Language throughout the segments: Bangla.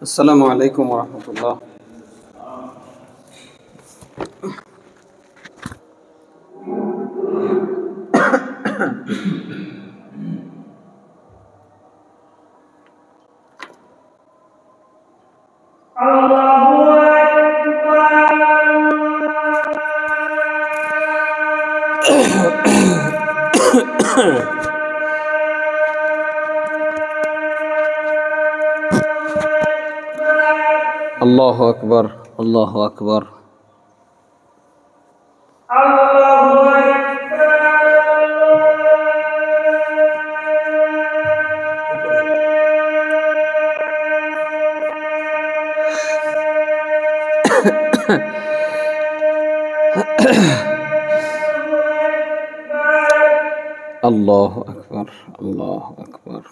আসসালামু আলাইকুম ওয়া আল্লাহু আকবার, আল্লাহু আকবার। আল্লাহু আকবার, আল্লাহু আকবার।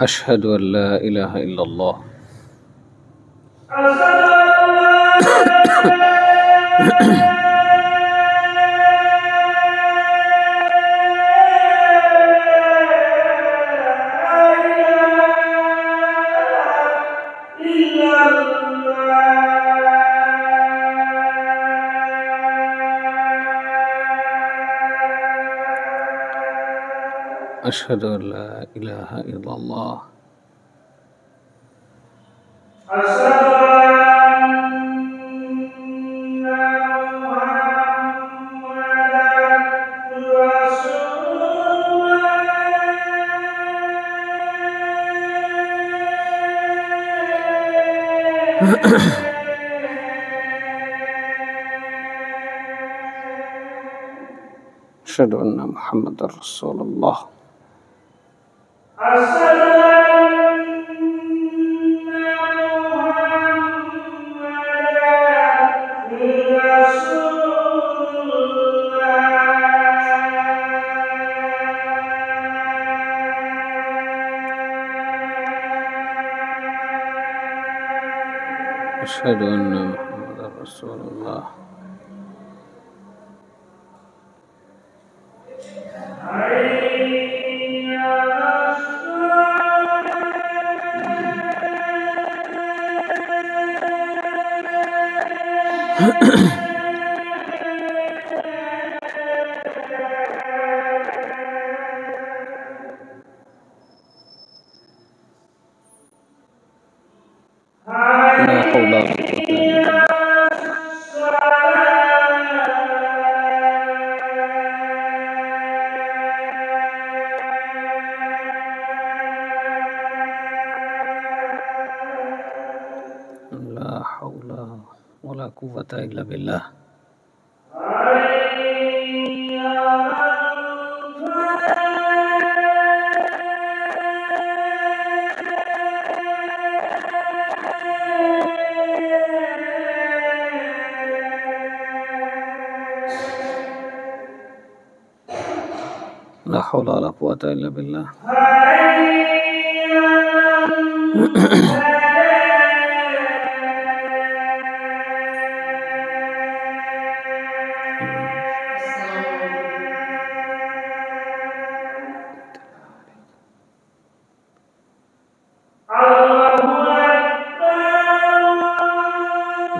أشهد أن لا إله إلا الله أشهد أن لا إله إلا الله أشهد أن محمد رسول الله أشهد أن محمد رسول الله لا حول ولا قوة إلا بالله لا حول ولا قوة إلا بالله لا حول ولا قوة إلا بالله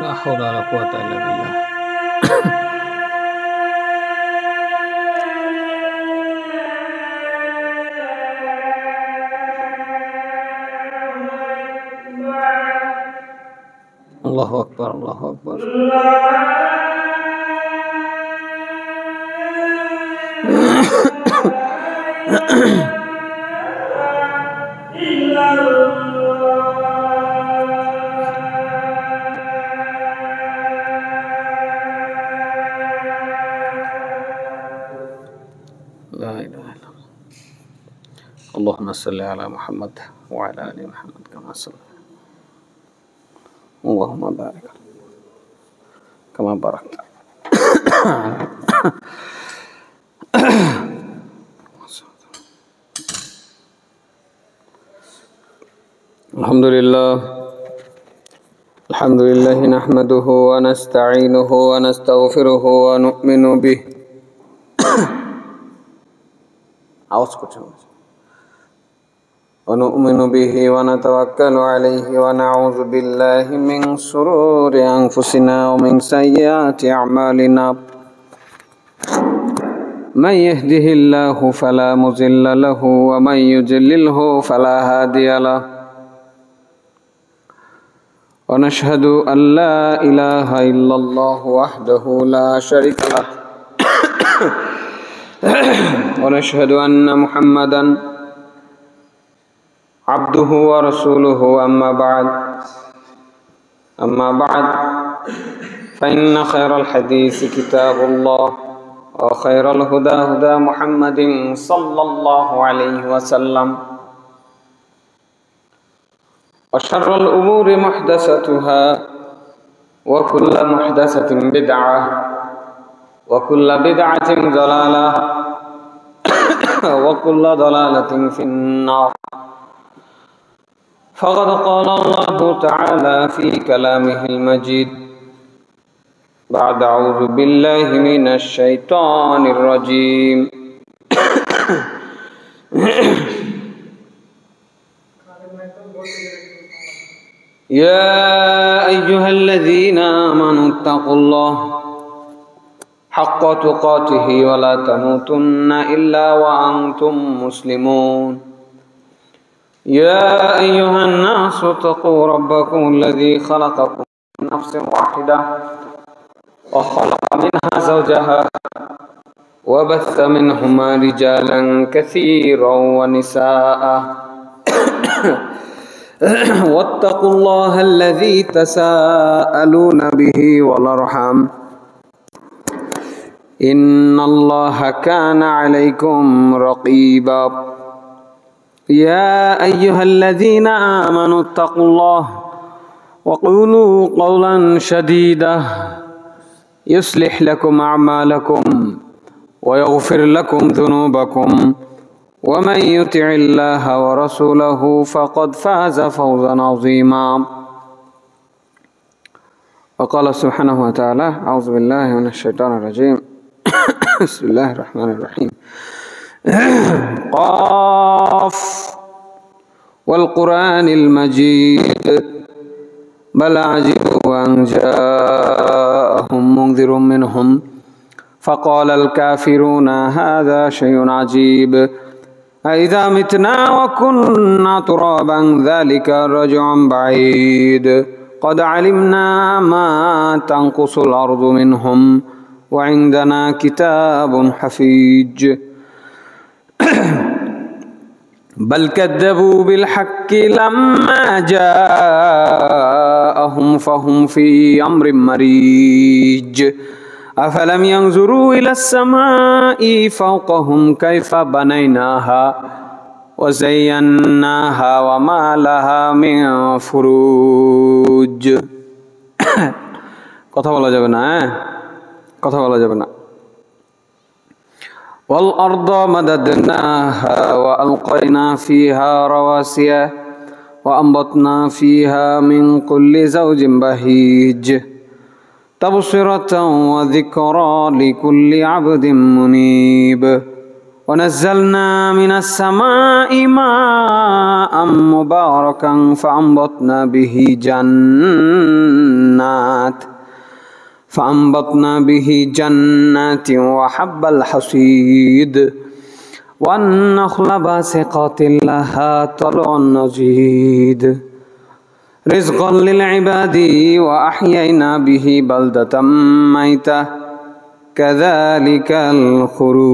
لا حول ولا قوة إلا بالله الله أكبر، الله أكبر. لا إله إلا الله. اللهم صل على محمد وعلى آل محمد كما صليت اللهم بارك كما باركت الحمد لله نحمده ونستعينه ونستغفره ونؤمن به ونؤمن به ونتوكل عليه ونعوذ بالله من شرور أنفسنا ومن سيئات أعمالنا من يهده الله فلا مضل له ومن يضلله فلا هادي له ونشهد أن لا إله إلا الله وحده لا شريك له ونشهد أن محمدا عبده ورسوله أما بعد فإن خير الحديث كتاب الله وخير الهدى هدى محمد صلى الله عليه وسلم وشر الأمور محدثاتها وكل محدثة بدعة وكل بدعة ضلالة وكل ضلالة في النار فقد قال الله تعالى في كلامه المجيد بعد أعوذ بالله من الشيطان الرجيم يا أيها الذين آمنوا اتقوا الله حق تقاته ولا تموتن إلا وأنتم مسلمون يا أيها الناس اتقوا ربكم الذي خلقكم من نفس واحدة وخلق منها زوجها وبث منهما رجالا كثيرا ونساء واتقوا الله الذي تساءلون به والأرحام إن الله كان عليكم رقيبا يا أيها الذين آمنوا اتقوا الله وقولوا قولا سديدا يصلح لكم أعمالكم ويغفر لكم ذنوبكم ومن يطع الله ورسوله فقد فاز فوزا عظيما وقال سبحانه وتعالى أعوذ بالله من الشيطان الرجيم بسم الله الرحمن الرحيم قاف والقرآن المجيد بل عجبوا أن جاءهم منذر منهم فقال الكافرون هذا شيء عجيب أإذا متنا وكنا ترابا ذلك رجع بعيد قد علمنا ما تنقص الأرض منهم وعندنا كتاب حفيظ بل كذبوا بالحق لما جاءهم فهم في أمر مريج أفلم ينظروا إلى السماء فوقهم كيف بنيناها وزيناها وما لها من فروج কথা বলা যাবে না কথা বলা যাবে না والأرض مددناها وألقينا فيها رواسي وأنبتنا فيها من كل زوج بهيج تبصرة وذكرى لكل عبد منيب ونزلنا من السماء ماء مباركا فأنبتنا به جنات وحب الحصيد والنخل باسقات لها طلع نضيد رزقا للعباد وأحيينا به بلدة ميتة كذلك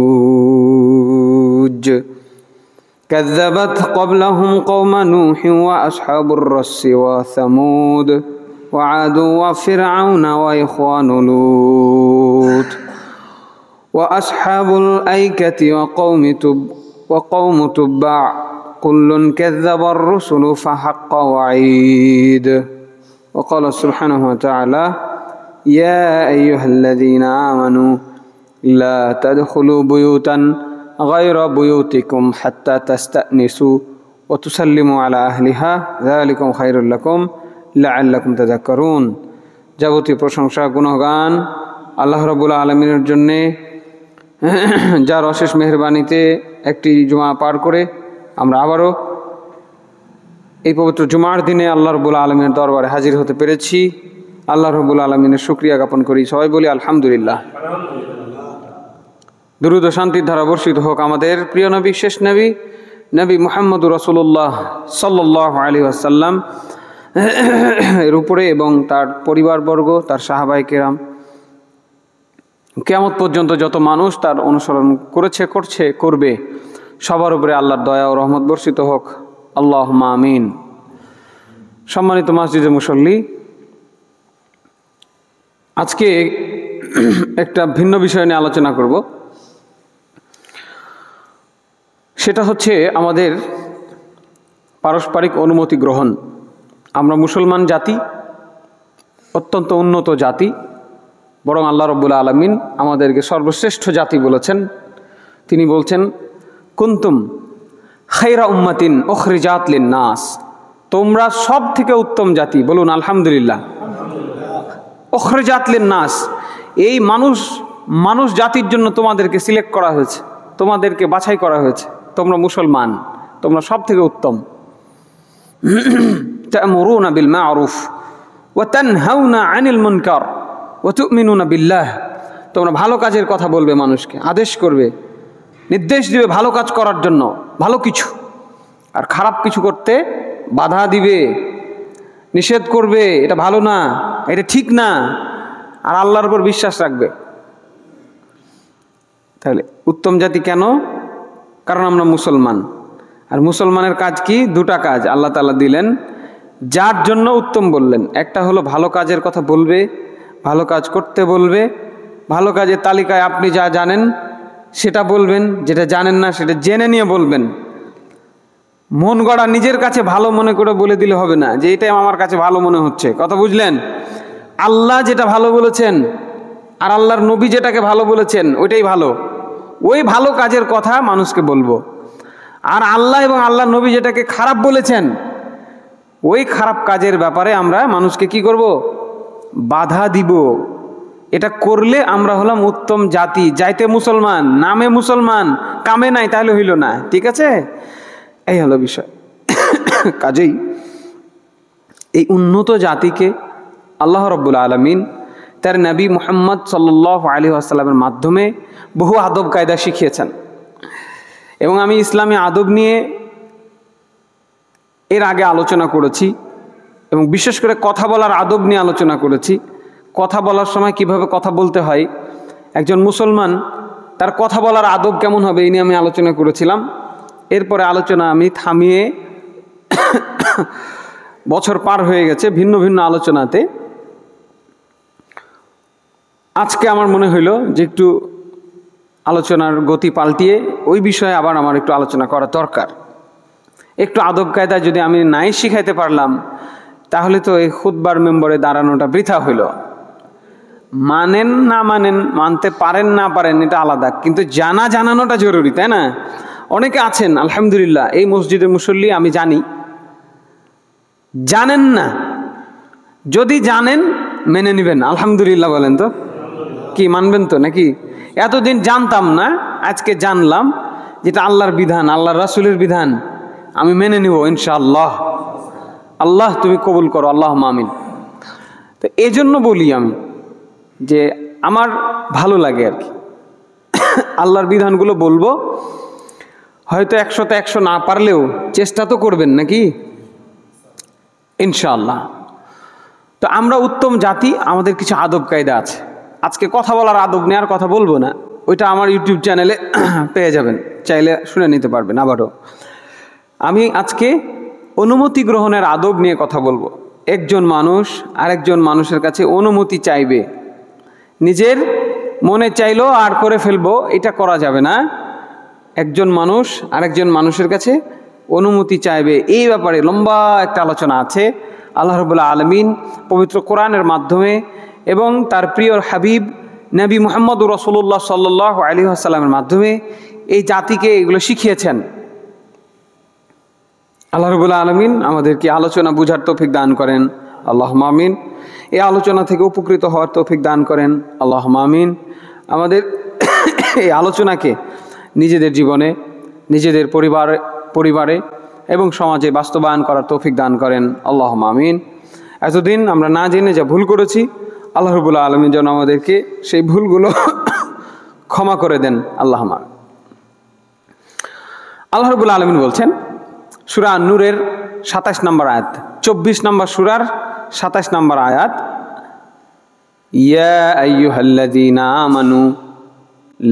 الخروج كذبت قبلهم قوم نوح وأصحاب الرس وثمود وعاد وفرعون وإخوان لوط وأصحاب الأيكة وقوم تبع كل كذب الرسل فحق وعيد وقال سبحانه وتعالى يا أيها الذين آمنوا لا تدخلوا بيوتا غير بيوتكم حتى تستأنسوا وتسلموا على أهلها ذلكم خير لكم لعلكم تذكرون যাবতীয় প্রশংসা গুণগান আল্লাহ রাব্বুল আলামিনের জন্য, যার অশেষ মেহেরবানিতে একটি জুমা পার করে আমরা আবারও এই পবিত্র জুমার দিনে আল্লাহ রাব্বুল আলামিনের দরবারে হাজির হতে পেরেছি। আল্লাহ রাব্বুল আলামিনের শুকরিয়া জ্ঞাপন করি। সবাই বলি আলহামদুলিল্লাহ। দুরূদ ও শান্তির ধারা বর্ষিত হোক আমাদের প্রিয় নবী, শেষ নবী, নবী মুহাম্মদুর রাসূলুল্লাহ সাল্লাল্লাহু আলাইহি ওয়াসাল্লাম এর উপরে এবং তার পরিবারবর্গ, তার সাহাবায়ে কেরাম, কিয়ামত পর্যন্ত যত মানুষ তার অনুসরণ করেছে, করছে, করবে, সবার উপরে আল্লাহর দয়া ও রহমত বর্ষিত হোক। আল্লাহুম্মা আমিন। সম্মানিত মসজিদের মুসল্লি, আজকে একটা ভিন্ন বিষয় নিয়ে আলোচনা করব। সেটা হচ্ছে আমাদের পারস্পরিক অনুমতি গ্রহণ। আমরা মুসলমান জাতি, অত্যন্ত উন্নত জাতি, বরং আল্লাহ রাব্বুল আলামিন আমাদেরকে সর্বশ্রেষ্ঠ জাতি বলেছেন। তিনি বলছেন কুনতুম খায়রা উম্মাতিন উখরিজাত লিন-নাস, তোমরা সব থেকে উত্তম জাতি। বলুন আলহামদুলিল্লাহ। উখরিজাত লিন-নাস, এই মানুষ জাতির জন্য তোমাদেরকে সিলেক্ট করা হয়েছে, তোমাদেরকে বাছাই করা হয়েছে। তোমরা মুসলমান, তোমরা সব থেকে উত্তম। তা'মুরুনা বিল মা'রুফ ওয়া তানহাউনা আনিল মুনকার ওয়া তু'মিনুনা বিল্লাহ, তোমরা ভালো কাজের কথা বলবে, মানুষকে আদেশ করবে, নির্দেশ দিবে ভালো কাজ করার জন্য, ভালো কিছু, আর খারাপ কিছু করতে বাধা দিবে, নিষেধ করবে, এটা ভালো না, এটা ঠিক না, আর আল্লাহর উপর বিশ্বাস রাখবে। তাহলে উত্তম জাতি কেন? কারণ আমরা মুসলমান। আর মুসলমানের কাজ কি? দুটা কাজ আল্লাহ তাআলা দিলেন, যার জন্য উত্তম বললেন। একটা হলো ভালো কাজের কথা বলবে, ভালো কাজ করতে বলবে, ভালো কাজের তালিকায় আপনি যা জানেন সেটা বলবেন, যেটা জানেন না সেটা জেনে নিয়ে বলবেন। মন গড়া নিজের কাছে ভালো মনে করে বলে দিলে হবে না যে এটাই আমার কাছে ভালো মনে হচ্ছে। কথা বুঝলেন? আল্লাহ যেটা ভালো বলেছেন আর আল্লাহর নবী যেটাকে ভালো বলেছেন ওইটাই ভালো, ওই ভালো কাজের কথা মানুষকে বলবো। আর আল্লাহ এবং আল্লাহর নবী যেটাকে খারাপ বলেছেন ওই খারাপ কাজের ব্যাপারে আমরা মানুষকে কি করব? বাধা দিব। এটা করলে আমরা হলাম উত্তম জাতি। যাইতে মুসলমান, নামে মুসলমান, কামে নাই, তাহলে হইল না। ঠিক আছে, এই হলো বিষয়। কাজেই এই উন্নত জাতিকে আল্লাহ রাব্বুল আলামিন তার নবী মুহাম্মদ সাল্লাল্লাহু আলাইহি ওয়াসাল্লামের মাধ্যমে বহু আদব কায়দা শিখিয়েছেন। এবং আমি ইসলামী আদব নিয়ে এর আগে আলোচনা করেছি, এবং বিশেষ করে কথা বলার আদব নিয়ে আলোচনা করেছি। কথা বলার সময় কিভাবে কথা বলতে হয়, একজন মুসলমান তার কথা বলার আদব কেমন হবে, এই নিয়ে আমি আলোচনা করেছিলাম। এরপরে আলোচনা আমি থামিয়ে বছর পার হয়ে গেছে ভিন্ন ভিন্ন আলোচনাতে। আজকে আমার মনে হইল যে একটু আলোচনার গতি পাল্টিয়ে ওই বিষয়ে আবার আমার একটু আলোচনা করা দরকার। একটু আদব কায়দা যদি আমি নাই শিখাইতে পারলাম তাহলে তো এই খুতবার মেম্বরে দাঁড়ানোটা বৃথা হইল। মানেন না মানেন, মানতে পারেন না পারেন এটা আলাদা, কিন্তু জানানোটা জরুরি, তাই না? অনেকে আছেন আলহামদুলিল্লাহ এই মসজিদের মুসল্লি, আমি জানি জানেন না, যদি জানেন মেনে নেবেন। আলহামদুলিল্লাহ বলেন তো, কি মানবেন তো নাকি? এতদিন জানতাম না, আজকে জানলাম যেটা আল্লাহর বিধান, আল্লাহর রাসূলের বিধান, আমি মেনে নিব ইনশাআল্লাহ। আল্লাহ তুমি কবুল করো, আল্লাহুম্মা আমিন। তো এই জন্য বলি আমি যে আমার ভালো লাগে আর কি আল্লাহর বিধানগুলো বলবো। হয়তো 100তে 100 না পারলেও চেষ্টা তো করবেন নাকি? ইনশাআল্লাহ। তো আমরা উত্তম জাতি, আমাদের কিছু আদব কায়দা আছে। আজকে কথা বলার আদব নিয়ে আর কথা বলবো না, ওইটা আমার ইউটিউব চ্যানেলে পেয়ে যাবেন, চাইলে শুনে নিতে পারবেন। আবারও আমি আজকে অনুমতি গ্রহণের আদব নিয়ে কথা বলবো। একজন মানুষ আরেকজন মানুষের কাছে অনুমতি চাইবে, নিজের মনে চাইলো আর করে ফেলবো, এটা করা যাবে না। একজন মানুষ আরেকজন মানুষের কাছে অনুমতি চাইবে, এই ব্যাপারে লম্বা একটা আলোচনা আছে। আল্লাহ রাব্বুল আলামিন পবিত্র কোরআনের মাধ্যমে এবং তার প্রিয় হাবিব নবী মুহাম্মদুর রাসূলুল্লাহ সাল্লাল্লাহু আলাইহি ওয়াসাল্লামের মাধ্যমে এই জাতিকে এগুলো শিখিয়েছেন। আল্লাহ রাব্বুল আলামিন আমাদেরকে আলোচনা বুঝার তৌফিক দান করেন, আল্লাহুম্মা আমিন। এই আলোচনা থেকে উপকৃত হওয়ার তৌফিক দান করেন, আল্লাহুম্মা আমিন। আমাদের এই আলোচনাকে নিজেদের জীবনে, নিজেদের পরিবারে এবং সমাজে বাস্তবায়ন করার তৌফিক দান করেন, আল্লাহুম্মা আমিন। এতদিন আমরা না জেনে যা ভুল করেছি, আল্লাহ রাব্বুল আলামিন যেন আমাদেরকে সেই ভুলগুলো ক্ষমা করে দেন, আল্লাহুম্মা আমিন। আল্লাহ রাব্বুল আলামিন বলছেন সূরা আন-নূরের 27 নম্বর আয়াত, 24 নম্বর সূরার 27 নম্বর আয়াত, ইয়া আইয়ুহাল্লাযীনা আমানু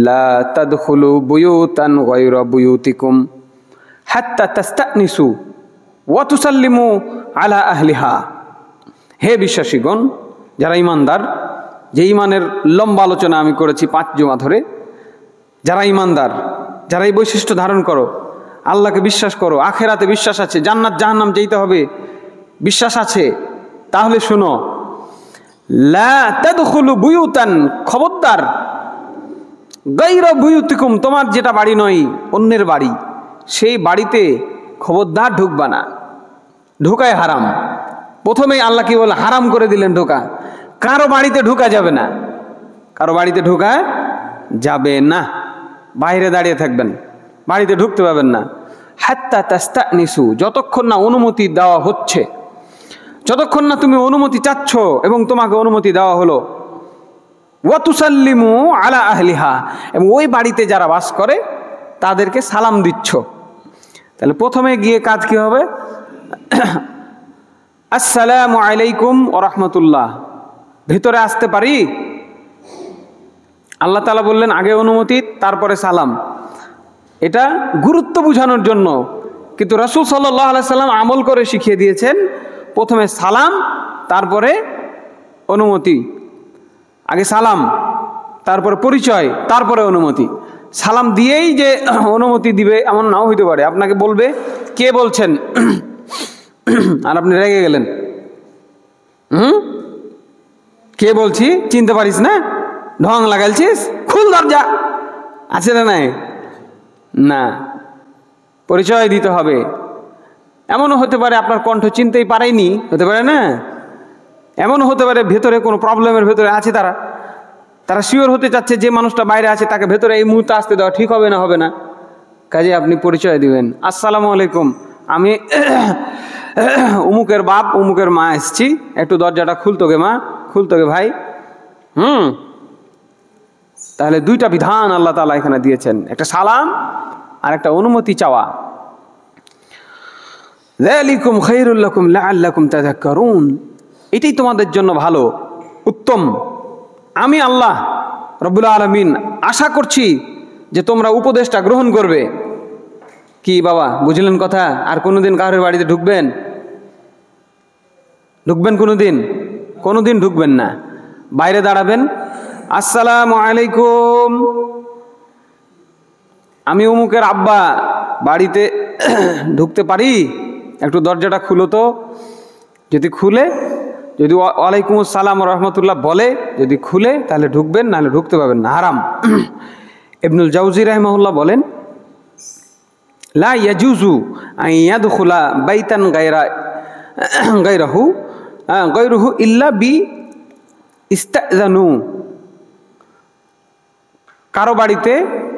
লা তাদখুলু বুয়ুতান গায়রা বুয়ুতিকুম হাত্তা তাস্তানিসু ওয়া তুসাল্লিমু আলা আহলিহা। হে বিশ্বাসীগণ, যারা ঈমানদার, যে ঈমানের লম্বা আলোচনা আমি করেছি 5 জুমা ধরে, যারা ঈমানদার, যারা এই বৈশিষ্ট্য ধারণ করো, আল্লাহকে বিশ্বাস করো, আখেরাতে বিশ্বাস আছে, জান্নাত জাহান্নাম যেতে হবে বিশ্বাস আছে, তাহলে শুনো, লা তাদখুলু বুয়ুতান, খবরদার, গায়রা বুয়ুতিকুম, তোমার যেটা বাড়ি নয়, অন্যের বাড়ি, সেই বাড়িতে খবরদার ঢুকবা না। ঢোকায় হারাম। প্রথমেই আল্লাহ কি বলে, হারাম করে দিলেন ঢোকা। কারো বাড়িতে ঢোকা যাবে না, কারো বাড়িতে ঢোকা যাবে না। বাইরে দাঁড়িয়ে থাকবেন, বাড়িতে ঢুকতে পারবেন না। হাত্তা তাস্তানিসু, যতক্ষণ না অনুমতি দেওয়া হচ্ছে, যতক্ষণ না তুমি অনুমতি চাচ্ছ এবং তোমাকে অনুমতি দেওয়া হলো। ওয়া তুসাল্লিমু আলা আহলিহা, এবং ওই বাড়িতে যারা বাস করে তাদেরকে সালাম দিচ্ছ। তাহলে প্রথমে গিয়ে কাজ কি হবে? আসসালামু আলাইকুম ওয়া রাহমাতুল্লাহ, ভিতরে আসতে পারি? আল্লাহ তাআলা বললেন আগে অনুমতি, তারপরে সালাম। এটা গুরুত্ব বোঝানোর জন্য, কিন্তু রাসূল সাল্লাল্লাহু আলাইহি সাল্লাম আমল করে শিখিয়ে দিয়েছেন প্রথমে সালাম, তারপরে অনুমতি। আগে সালাম, তারপরে পরিচয়, তারপরে অনুমতি। সালাম দিয়েই যে অনুমতি দিবে এমন নাও হইতে পারে। আপনাকে বলবে কে বলছেন, আর আপনি রেগে গেলেন, কে বলছি চিনতে পারিস না, ঢং লাগাইছিস, খুল দরজা, আছে না নাই? না, পরিচয় দিতে হবে। এমনও হতে পারে আপনার কণ্ঠ চিনতেই পারেনি, হতে পারে না? এমনও হতে পারে ভেতরে কোনো প্রবলেমের ভেতরে আছে, তারা শিওর হতে চাচ্ছে যে মানুষটা বাইরে আছে তাকে ভেতরে এই মুহূর্তে আসতে দেওয়া ঠিক হবে না, হবে না। কাজে আপনি পরিচয় দিবেন, আসসালামু আলাইকুম, আমি উমুকের বাপ উমুকের মা এসছি, একটু দরজাটা খুলতো গে মা, খুলতো গে ভাই। তাহলে দুইটা বিধান আল্লাহ তাআলা এখানে দিয়েছেন, একটা সালাম আর একটা অনুমতি চাওয়া। যালিকুম খায়রুল লাকুম লাআল্লাকুম তাযাক্কারুন, এটাই তোমাদের জন্য ভালো, উত্তম। আমি আল্লাহ রব্বুল আলামিন আশা করছি যে তোমরা উপদেশটা গ্রহণ করবে। কি বাবা, বুঝলেন কথা? আর কোনোদিন কারোর বাড়িতে ঢুকবেন? কোনোদিন ঢুকবেন না। বাইরে দাঁড়াবেন, আসসালামু আলাইকুম, আমি অমুকের আব্বা, বাড়িতে ঢুকতে পারি? একটু দরজাটা খুলো তো। যদি খুলে, যদি ওয়ালাইকুম আসসালাম রহমতুল্লাহ বলে, যদি খুলে তাহলে ঢুকবেন, নাহলে ঢুকতে পারবেন না, হারাম। ইবনুল জাওজি রাহিমাহুল্লাহ বলেন, লা ইয়াজুজু আন ইয়াদখুলা বাইতান গায়রুহু ইল্লা বি ইস্তাযানু, কারো বাড়িতে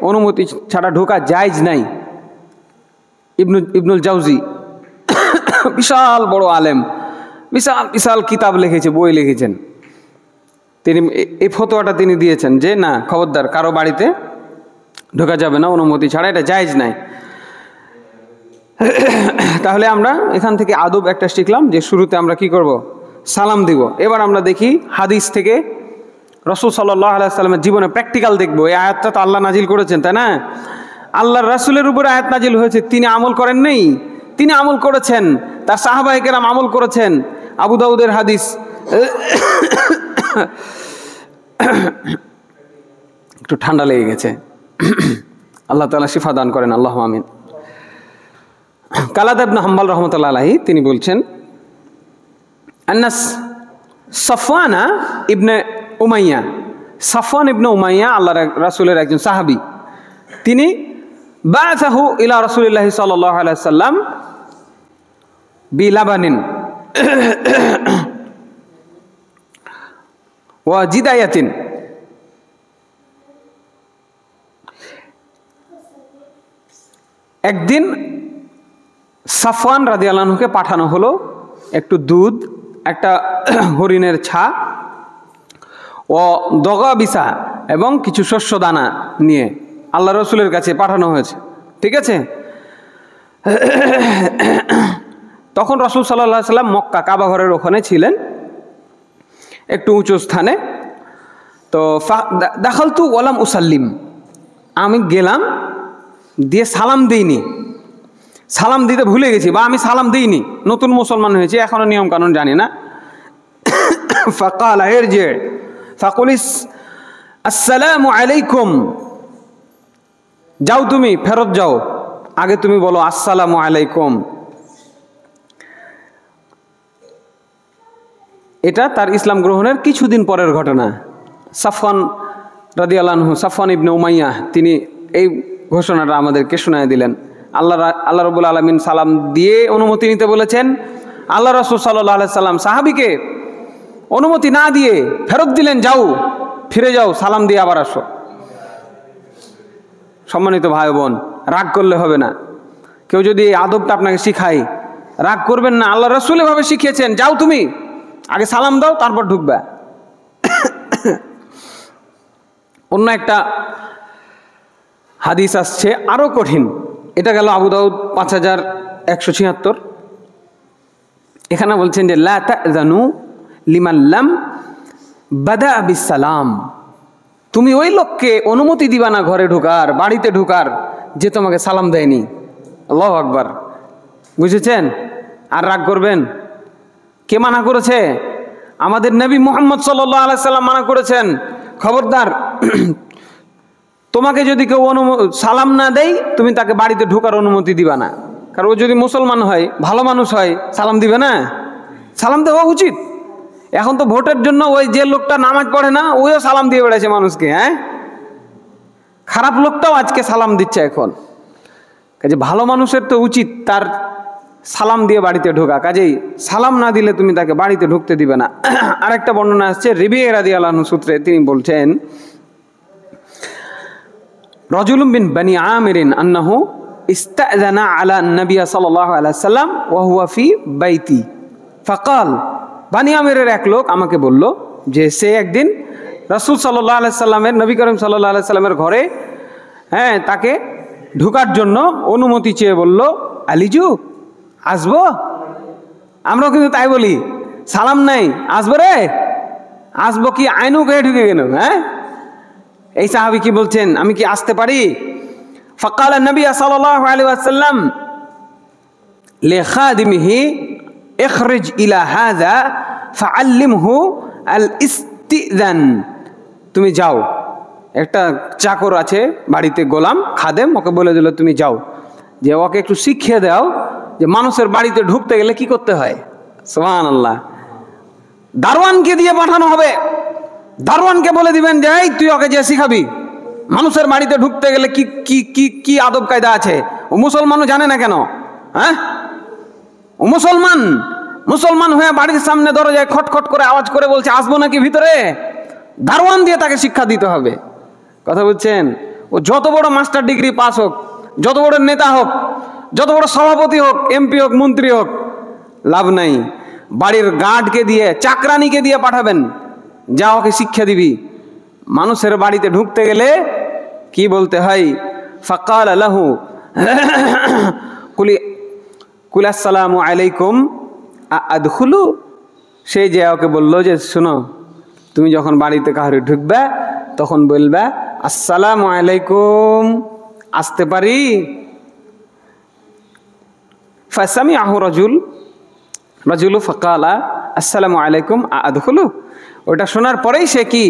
অনুমতি ছাড়া ঢোকা জায়েজ নাই। ইবনুল জাওজি বিশাল বড় আলেম, বিশাল বিশাল কিতাব লিখেছে, বই লিখেছেন। তিনি এই ফতোয়াটা তিনি দিয়েছেন যে না, খবরদার, কারো বাড়িতে ঢোকা যাবে না অনুমতি ছাড়া, এটা জায়েজ নাই। তাহলে আমরা এখান থেকে আদব একটা শিখলাম যে শুরুতে আমরা কি করব? সালাম দিব। এবার আমরা দেখি হাদিস থেকে রাসূল সাল্লাল্লাহু আলাইহি সাল্লামের জীবনে প্র্যাকটিক্যাল দেখবো। এই আয়াতটা তো আল্লাহ নাজিল করেছেন, তাই না? আল্লাহর রাসূলের উপরে আয়াত নাজিল হয়েছে, তিনি আমল করেন নাই? তিনি আমল করেছেন, তার সাহাবায়ে কেরাম আমল করেছেন। আবু দাউদের হাদিস, একটু ঠান্ডা লেগে গেছে, আল্লাহ তাআলা শিফা দান করেন, আল্লাহুম্মা আমিন। কালাদ ইবনে হাম্বল রহমতুল্লাহ আলাইহি তিনি বলছেন, আন্নাস সাফওয়ানা ইবনে উমাইয়া, সাফওয়ান ইবনে উমাইয়া আল্লাহর রাসূলের একজন সাহাবী, তিনি বাআসাহু ইলা রাসূলিল্লাহি সাল্লাল্লাহু আলাইহি ওয়াসাল্লাম বিলাবানিন ওয়া জিদায়াতিন। একদিন সাফওয়ান রাদিয়াল্লাহু আনহুকে পাঠানো হলো একটু দুধ, একটা হরিণের ছা ও দগাবিসা এবং কিছু শস্য দানা নিয়ে আল্লাহ রসুলের কাছে পাঠানো হয়েছে। ঠিক আছে, তখন রাসূল সাল্লাল্লাহু আলাইহি সাল্লাম মক্কা কাবা ঘরের ওখানে ছিলেন, একটু উঁচু স্থানে। তো দাখালতু ওয়ালাম উসাল্লিম, আমি গেলাম, দিয়ে সালাম দিইনি, সালাম দিতে ভুলে গেছি, বা আমি সালাম দিইনি, নতুন মুসলমান হয়েছি, এখনো নিয়ম কানুন জানি না। ফাকালা ইরজি ফাকুলিস আসসালামু আলাইকুম, যাও তুমি ফেরত যাও, আগে তুমি বলো আসসালামু আলাইকুম। এটা তার ইসলাম গ্রহণের কিছুদিন পরের ঘটনা। সাফওয়ান রাদিয়াল্লাহু আনহু, সাফওয়ান ইবনে উমাইয়া, তিনি এই ঘোষণাটা আমাদেরকে শোনায় দিলেন। আল্লাহ রাব্বুল আলামিন সালাম দিয়ে অনুমতি নিতে বলেছেন। আল্লাহ রাসূল সাল্লাল্লাহু আলাইহি সাল্লাম সাহাবীকে অনুমতি না দিয়ে ফেরত দিলেন, যাও, ফিরে যাও, সালাম দিয়ে আবার আসো। সম্মানিত ভাই বোন, রাগ করলে হবে না। কেউ যদি এই আদবটা আপনাকে শিখায়, রাগ করবেন না। আল্লাহ রাসূল এভাবে শিখিয়েছেন, যাও তুমি আগে সালাম দাও, তারপর ঢুকবা। অন্য একটা হাদিস আসছে আরো কঠিন, এটা গেল আবু দাউদ 5176। এখানে বলছেন যে লা তা'যানু লিমান লাম বাদা বিসসালাম, তুমি ওই লোককে অনুমতি দিবা না ঘরে ঢোকার, বাড়িতে ঢোকার, যে তোমাকে সালাম দেয়নি। আল্লাহু আকবার, বুঝেছেন? আর রাগ করবেন? কে মানা করেছে? আমাদের নবী মুহাম্মদ সাল্লাল্লাহু আলাইহি সাল্লাম মানা করেছেন, খবরদার, তোমাকে যদি কেউ সালাম না দেয়, তুমি তাকে বাড়িতে ঢোকার অনুমতি দিবা না। কারণ ও যদি মুসলমান হয়, ভালো মানুষ হয়, সালাম দিবে না? সালাম দেওয়া উচিত। এখন তো ভোটের জন্য ওই যে লোকটা নামাজ পড়ে না, ওইও সালাম দিয়ে বেড়াচ্ছে মানুষকে। হ্যাঁ, খারাপ লোকটাও আজকে সালাম দিচ্ছে এখন। কাজে ভালো মানুষের তো উচিত তার সালাম দিয়ে বাড়িতে ঢোকা। কাজেই সালাম না দিলে তুমি তাকে বাড়িতে ঢুকতে দিবে না। আরেকটা বর্ণনা আসছে রিবিয়া রাদিয়াল্লাহু আনহু সূত্রে, তিনি বলছেন, রাজুলুম বিন বনি আমিরিন আন্নাহু ইস্তাযানা আলা নবী সাল্লাল্লাহু আলাইহি ওয়াসাল্লাম ওয়া হুয়া ফি বাইতি ফাকাল, বনি আমিরের এক লোক আমাকে বলল যে সে একদিন রাসূল সাল্লাল্লাহু আলাইহি সাল্লামের, নবী করিম সাল্লাল্লাহু আলাইহি সাল্লামের ঘরে, হ্যাঁ, তাকে ঢোকার জন্য অনুমতি চেয়ে বলল, আলিজু, আসবো? আমরাও কিন্তু তাই বলি, সালাম নাই, আসবো রে, আসবো কি আইনু কে ঢুকে গেল? হ্যাঁ, এই সাহাবী কি বলছেন, আমি কি আসতে পারি? ফাকাল নবী সাল্লাল্লাহু আলাইহি ওয়াসাল্লাম লিখাদিমিহি ইখরিজ ইলা হাযা ফাআল্লিমহু আল ইস্তিযান, তুমি যাও, একটা চাকর আছে বাড়িতে, গোলাম খাদেম, ওকে বলে দিল তুমি যাও, যে ওকে একটু শিখিয়ে দাও যে মানুষের বাড়িতে ঢুকতে গেলে কি করতে হয়। সুবহানাল্লাহ। দারোয়ানকে দিয়ে পাঠানো হবে, দারোয়ানকে বলে দিবেন যে এই তুই ওকে যে শিখাবি মানুষের বাড়িতে ঢুকতে গেলে কি কি কি কি আদব কায়দা আছে। ও মুসলমানও জানে না কেন? হ্যাঁ, ও মুসলমান হয়ে বাড়ির সামনে দরজায় খটখট করে আওয়াজ করে বলছে আসবো নাকি ভিতরে? দারোয়ান দিয়ে তাকে শিক্ষা দিতে হবে। কথা বুঝছেন? ও যত বড় মাস্টার ডিগ্রি পাস হোক, যত বড় নেতা হোক, যত বড় সভাপতি হোক, এমপি হোক, মন্ত্রী হোক, লাভ নাই। বাড়ির গার্ডকে দিয়ে, চাকরানিকে দিয়ে পাঠাবেন, যা ওকে শিক্ষা দিবি মানুষের বাড়িতে ঢুকতে গেলে কি বলতে হয়। ফাকাল লাহু কুল আসসালামু আলাইকুম আদখুলু, সেই যে ওকে বলল যে শোনো, তুমি যখন বাড়িতে কাউরে ঢুকবে তখন বলবে আসসালামু আলাইকুম, আসতে পারি? ফাসামিআহু রাজুলু ফাকালা আসসালামু আলাইকুম আদখুলু। ওটা শোনার পরেই সে কি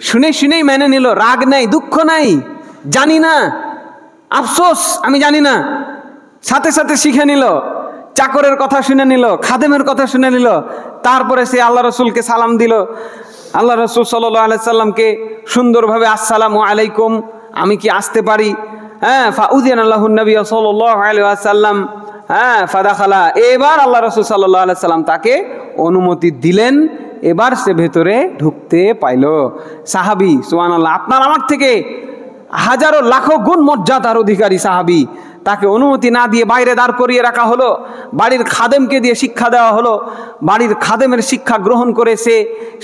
শুনেই মেনে নিল, রাগ নাই, দুঃখ নাই, জানি না, আফসোস আমি জানি না। সাথে সাথে শিখে নিল, চাকরের কথা শুনে নিল, খাদেমের কথা শুনে নিল। তারপরে সে আল্লাহ রসুলকে সালাম দিল। আল্লাহ রসুল সাল্লাল্লাহু আলাইহি সাল্লামকে সুন্দরভাবে আসসালামু আলাইকুম, আমি কি আসতে পারি? হ্যাঁ, ফাউযিনা লাহুন নবী সাল্লাল্লাহু আলাইহি ওয়াসাল্লাম, হ্যাঁ, ফাদাখালা। এবার আল্লাহ রসুল সাল্লাল্লাহু আলাইহি সাল্লাম তাকে অনুমতি দিলেন, এবার সে ভেতরে ঢুকতে পাইল। সাহাবী, সুবহানাল্লাহ, আপনার আমার থেকে হাজারো লাখো গুণ মর্যাদার অধিকারী সাহাবী, তাকে অনুমতি না দিয়ে বাইরে দাঁড় করিয়ে রাখা হলো। বাড়ির খাদেমকে দিয়ে শিক্ষা দেওয়া হলো। বাড়ির খাদেমের শিক্ষা গ্রহণ করে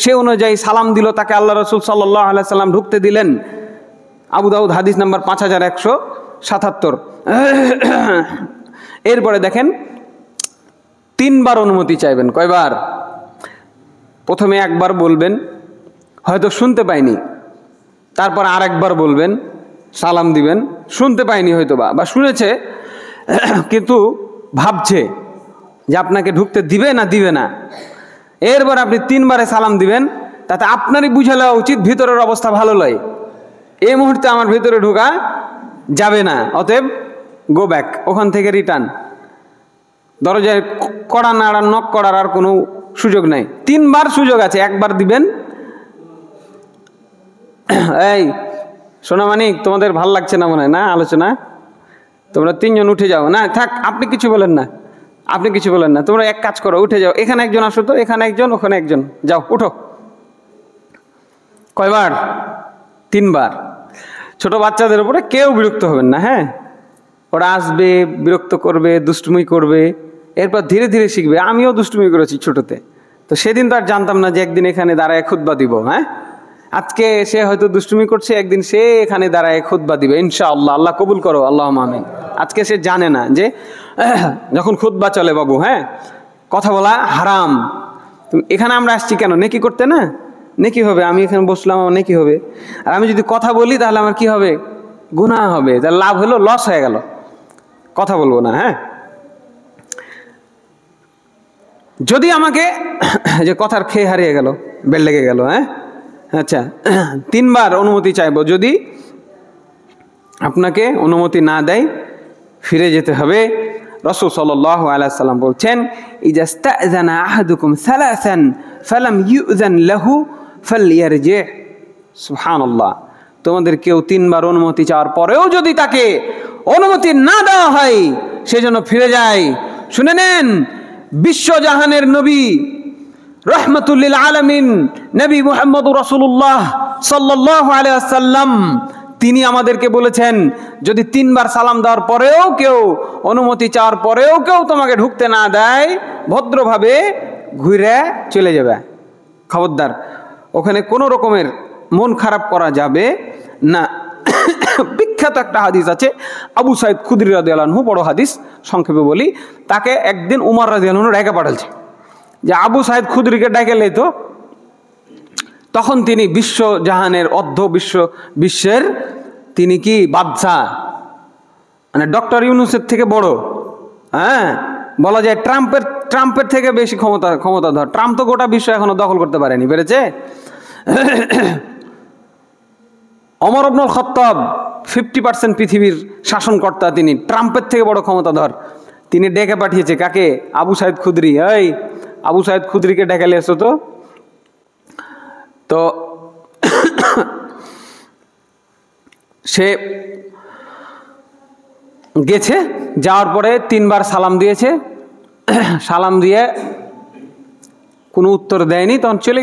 সে অনুযায়ী সালাম দিল, তাকে আল্লাহ রসুল সাল্লাল্লাহু আলাইহি সাল্লাম ঢুকতে দিলেন। আবু দাউদ হাদিস নাম্বার 5177। এরপরে দেখেন, 3 বার অনুমতি চাইবেন। কয়বার? প্রথমে একবার বলবেন, হয়তো শুনতে পাইনি, তারপর আরেকবার বলবেন, সালাম দিবেন, শুনতে পাইনি হয়তো বা শুনেছে কিন্তু ভাবছে যে আপনাকে ঢুকতে দিবে না দিবে না। এরপর আপনি 3 বারে সালাম দিবেন, তাতে আপনারই বুঝে নেওয়া উচিত ভিতরের অবস্থা ভালো নয়, এই মুহূর্তে আমার ভিতরে ঢোকা যাবে না, অতএব গো ব্যাক, ওখান থেকে রিটার্ন। দরজায় কড়া নাড়া নক করার আর কোনো সুযোগ নাই। 3 বার সুযোগ আছে, একবার দিবেন। এই সোনামানিক, তোমাদের ভাল লাগছে না মনে হয় না আলোচনা? তোমরা 3 জন উঠে যাও। না থাক, আপনি কিছু বলেন না, আপনি কিছু বলেন না, তোমরা এক কাজ করো, উঠে যাও। এখানে একজন আসো তো, এখানে একজন, ওখানে একজন, যাও উঠো। কয়বার? 3 বার। ছোট বাচ্চাদের উপরে কেউ বিরক্ত হবেন না, হ্যাঁ? ওরা আসবে, বিরক্ত করবে, দুষ্টুমি করবে, এরপর ধীরে ধীরে শিখবে। আমিও দুষ্টুমি করেছি ছোটতে, তো সেদিন তো আর জানতাম না যে একদিন এখানে দাঁড়ায় খুতবা দিব। হ্যাঁ, আজকে সে হয়তো দুষ্টুমি করছে, একদিন সে এখানে দাঁড়ায় খুতবা দিবে ইনশাআল্লাহ। আল্লাহ কবুল করো, আল্লাহুম্মা আমিন। আজকে সে জানে না যে যখন খুতবা চলে বাবু, হ্যাঁ, কথা বলা হারাম। এখানে আমরা আসছি কেন? নেকি করতে না? নেকি হবে, আমি এখানে বসলাম, আমার নেকি হবে। আর আমি যদি কথা বলি তাহলে আমার কি হবে? গুনাহ হবে। তার লাভ হলো, লস হয়ে গেল। কথা বলবো না। হ্যাঁ, যদি আমাকে যে কথার খেয়ে হারিয়ে গেল, বেল লেগে গেল। হ্যাঁ, আচ্ছা, 3 বার অনুমতি চাইবো। যদি আপনাকে অনুমতি না দেয়, ফিরে যেতে হবে। রাসূল সাল্লাল্লাহু আলাইহি সাল্লাম বলছেন, ইজা ইস্তাযানা আহাদুকুম সালাসান ফালাম ইউযান লাহু ফালইয়ারজি'। সুবহানাল্লাহ। তোমাদের কেউ 3 বার অনুমতি চাওয়ার পরেও যদি তাকে অনুমতি না দেওয়া হয়, সেজন্য ফিরে যায়। শুনে নেন, বিশ্বজাহানের নবী, রহমাতুল লিল আলামিন নবী মুহাম্মদুর রাসূলুল্লাহ সাল্লাল্লাহু আলাইহি ওয়াসাল্লাম, তিনি আমাদেরকে বলেছেন, যদি 3 বার সালাম দেওয়ার পরেও কেউ, অনুমতি চাওয়ার পরেও কেউ তোমাকে ঢুকতে না দেয়, ভদ্রভাবে ঘুরে চলে যাবে। খবরদার, ওখানে কোনো রকমের মন খারাপ করা যাবে না। বিখ্যাত একটা হাদিস আছে, আবু সাইদ খুদরি রাদিয়াল্লাহু আনহু, বড় হাদিস, সংক্ষেপে বলি। তাকে একদিন উমর রাদিয়াল্লাহু আনহু ডেকে পাঠালছে যে আবু সাইদ খুদরিকে ডেকে লেতো। তখন তিনি বিশ্বজাহানের বিশ্বের তিনি কি বাদশাহ, মানে ডক্টর ইউনূসের থেকে বড়। হ্যাঁ, বলা যায় ট্রাম্পের থেকে বেশি ক্ষমতাধর। ট্রাম্প তো গোটা বিশ্ব এখনো দখল করতে পারেনি, পেরেছে? ওমর ইবনুল খাত্তাব 50% পৃথিবীর শাসনকর্তা, তিনি ট্রাম্পের থেকে বড় ক্ষমতাধর। তিনি ডেকে পাঠিয়েছে কাকে? আবু সাইদ খুদরি। এই আবু সাইদ খুদরিকে ডেকে নিয়ে এসো তো সে গেছে, যাওয়ার পরে 3 বার সালাম দিয়েছে। সালাম দিয়ে কোনো উত্তর দেয়নি, তখন চলে